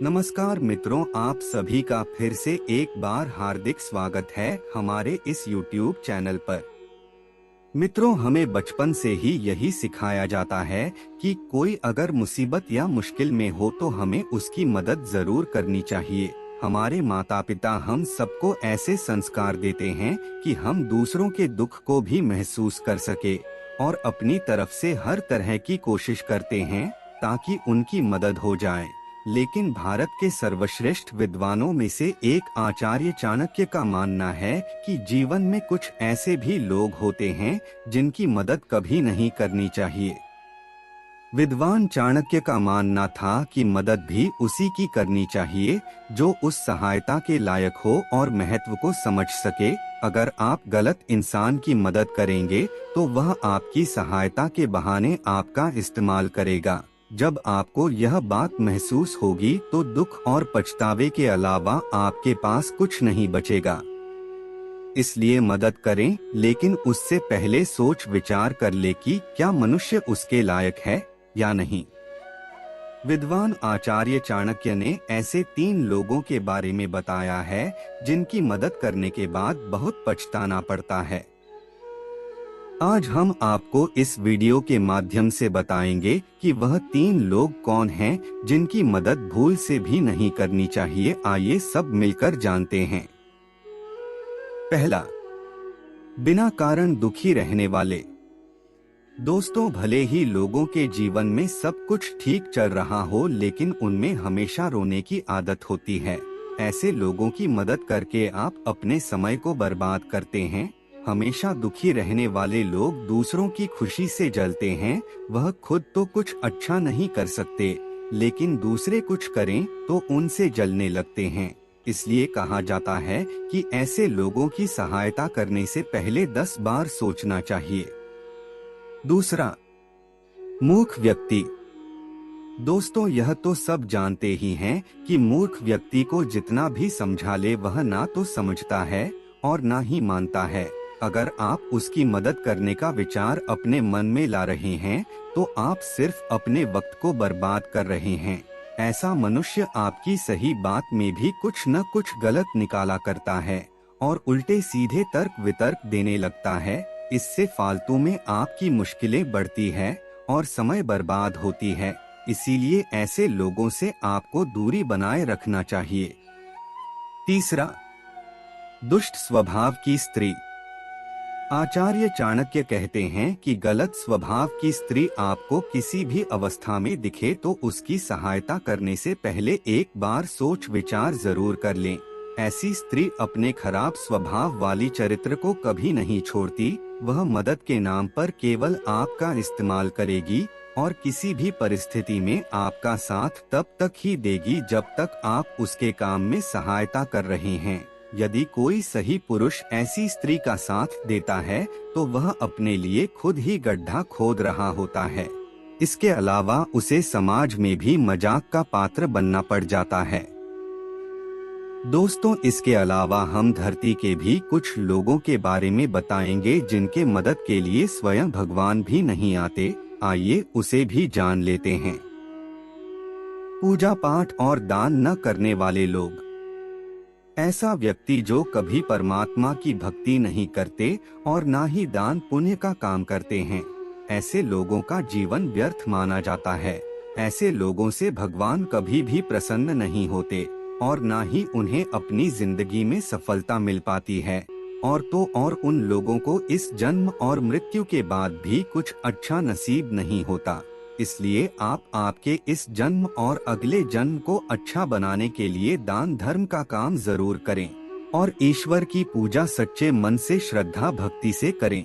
नमस्कार मित्रों, आप सभी का फिर से एक बार हार्दिक स्वागत है हमारे इस YouTube चैनल पर। मित्रों, हमें बचपन से ही यही सिखाया जाता है कि कोई अगर मुसीबत या मुश्किल में हो तो हमें उसकी मदद जरूर करनी चाहिए। हमारे माता पिता हम सबको ऐसे संस्कार देते हैं कि हम दूसरों के दुख को भी महसूस कर सके और अपनी तरफ से हर तरह की कोशिश करते हैं ताकि उनकी मदद हो जाए। लेकिन भारत के सर्वश्रेष्ठ विद्वानों में से एक आचार्य चाणक्य का मानना है कि जीवन में कुछ ऐसे भी लोग होते हैं जिनकी मदद कभी नहीं करनी चाहिए। विद्वान चाणक्य का मानना था कि मदद भी उसी की करनी चाहिए जो उस सहायता के लायक हो और महत्व को समझ सके। अगर आप गलत इंसान की मदद करेंगे तो वह आपकी सहायता के बहाने आपका इस्तेमाल करेगा। जब आपको यह बात महसूस होगी तो दुख और पछतावे के अलावा आपके पास कुछ नहीं बचेगा। इसलिए मदद करें, लेकिन उससे पहले सोच विचार कर ले कि क्या मनुष्य उसके लायक है या नहीं। विद्वान आचार्य चाणक्य ने ऐसे 3 लोगों के बारे में बताया है जिनकी मदद करने के बाद बहुत पछताना पड़ता है। आज हम आपको इस वीडियो के माध्यम से बताएंगे कि वह 3 लोग कौन हैं जिनकी मदद भूल से भी नहीं करनी चाहिए। आइए सब मिलकर जानते हैं। पहला, बिना कारण दुखी रहने वाले। दोस्तों, भले ही लोगों के जीवन में सब कुछ ठीक चल रहा हो लेकिन उनमें हमेशा रोने की आदत होती है। ऐसे लोगों की मदद करके आप अपने समय को बर्बाद करते हैं। हमेशा दुखी रहने वाले लोग दूसरों की खुशी से जलते हैं। वह खुद तो कुछ अच्छा नहीं कर सकते, लेकिन दूसरे कुछ करें तो उनसे जलने लगते हैं। इसलिए कहा जाता है कि ऐसे लोगों की सहायता करने से पहले 10 बार सोचना चाहिए। दूसरा, मूर्ख व्यक्ति। दोस्तों, यह तो सब जानते ही हैं कि मूर्ख व्यक्ति को जितना भी समझा ले वह ना तो समझता है और ना ही मानता है। अगर आप उसकी मदद करने का विचार अपने मन में ला रहे हैं तो आप सिर्फ अपने वक्त को बर्बाद कर रहे हैं। ऐसा मनुष्य आपकी सही बात में भी कुछ न कुछ गलत निकाला करता है और उल्टे सीधे तर्क वितर्क देने लगता है। इससे फालतू में आपकी मुश्किलें बढ़ती है और समय बर्बाद होती है। इसीलिए ऐसे लोगों से आपको दूरी बनाए रखना चाहिए। तीसरा, दुष्ट स्वभाव की स्त्री। आचार्य चाणक्य कहते हैं कि गलत स्वभाव की स्त्री आपको किसी भी अवस्था में दिखे तो उसकी सहायता करने से पहले एक बार सोच विचार जरूर कर लें। ऐसी स्त्री अपने खराब स्वभाव वाली चरित्र को कभी नहीं छोड़ती। वह मदद के नाम पर केवल आपका इस्तेमाल करेगी और किसी भी परिस्थिति में आपका साथ तब तक ही देगी जब तक आप उसके काम में सहायता कर रहे हैं। यदि कोई सही पुरुष ऐसी स्त्री का साथ देता है तो वह अपने लिए खुद ही गड्ढा खोद रहा होता है। इसके अलावा उसे समाज में भी मजाक का पात्र बनना पड़ जाता है। दोस्तों, इसके अलावा हम धरती के भी कुछ लोगों के बारे में बताएंगे जिनके मदद के लिए स्वयं भगवान भी नहीं आते। आइए उसे भी जान लेते हैं। पूजा पाठ और दान न करने वाले लोग। ऐसा व्यक्ति जो कभी परमात्मा की भक्ति नहीं करते और ना ही दान पुण्य का काम करते हैं, ऐसे लोगों का जीवन व्यर्थ माना जाता है। ऐसे लोगों से भगवान कभी भी प्रसन्न नहीं होते और ना ही उन्हें अपनी जिंदगी में सफलता मिल पाती है। और उन लोगों को इस जन्म और मृत्यु के बाद भी कुछ अच्छा नसीब नहीं होता। इसलिए आप आपके इस जन्म और अगले जन्म को अच्छा बनाने के लिए दान धर्म का काम जरूर करें और ईश्वर की पूजा सच्चे मन से श्रद्धा भक्ति से करें।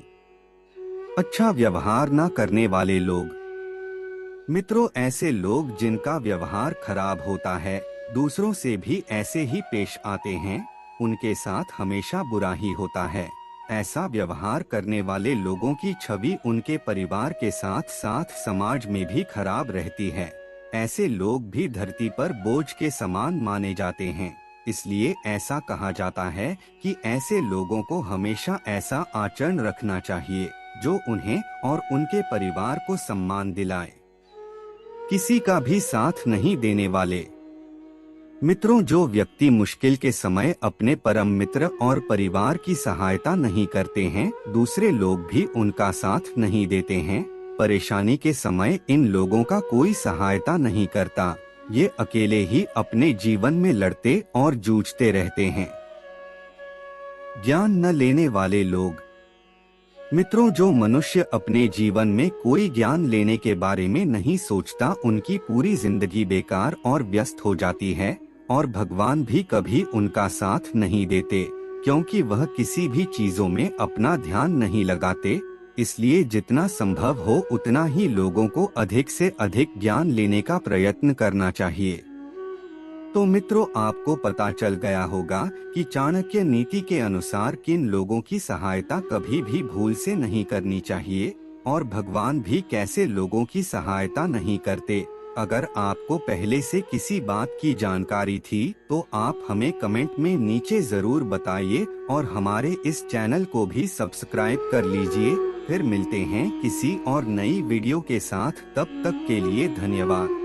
अच्छा व्यवहार न करने वाले लोग। मित्रों, ऐसे लोग जिनका व्यवहार खराब होता है, दूसरों से भी ऐसे ही पेश आते हैं, उनके साथ हमेशा बुरा ही होता है। ऐसा व्यवहार करने वाले लोगों की छवि उनके परिवार के साथ साथ समाज में भी खराब रहती है। ऐसे लोग भी धरती पर बोझ के समान माने जाते हैं। इसलिए ऐसा कहा जाता है कि ऐसे लोगों को हमेशा ऐसा आचरण रखना चाहिए जो उन्हें और उनके परिवार को सम्मान दिलाए। किसी का भी साथ नहीं देने वाले। मित्रों, जो व्यक्ति मुश्किल के समय अपने परम मित्र और परिवार की सहायता नहीं करते हैं, दूसरे लोग भी उनका साथ नहीं देते हैं। परेशानी के समय इन लोगों का कोई सहायता नहीं करता। ये अकेले ही अपने जीवन में लड़ते और जूझते रहते हैं। ज्ञान न लेने वाले लोग। मित्रों, जो मनुष्य अपने जीवन में कोई ज्ञान लेने के बारे में नहीं सोचता, उनकी पूरी जिंदगी बेकार और व्यस्त हो जाती है और भगवान भी कभी उनका साथ नहीं देते, क्योंकि वह किसी भी चीजों में अपना ध्यान नहीं लगाते। इसलिए जितना संभव हो उतना ही लोगों को अधिक से अधिक ज्ञान लेने का प्रयत्न करना चाहिए। तो मित्रों, आपको पता चल गया होगा कि चाणक्य नीति के अनुसार किन लोगों की सहायता कभी भी भूल से नहीं करनी चाहिए और भगवान भी कैसे लोगों की सहायता नहीं करते। अगर आपको पहले से किसी बात की जानकारी थी तो आप हमें कमेंट में नीचे जरूर बताइए और हमारे इस चैनल को भी सब्सक्राइब कर लीजिए। फिर मिलते हैं किसी और नई वीडियो के साथ, तब तक के लिए धन्यवाद।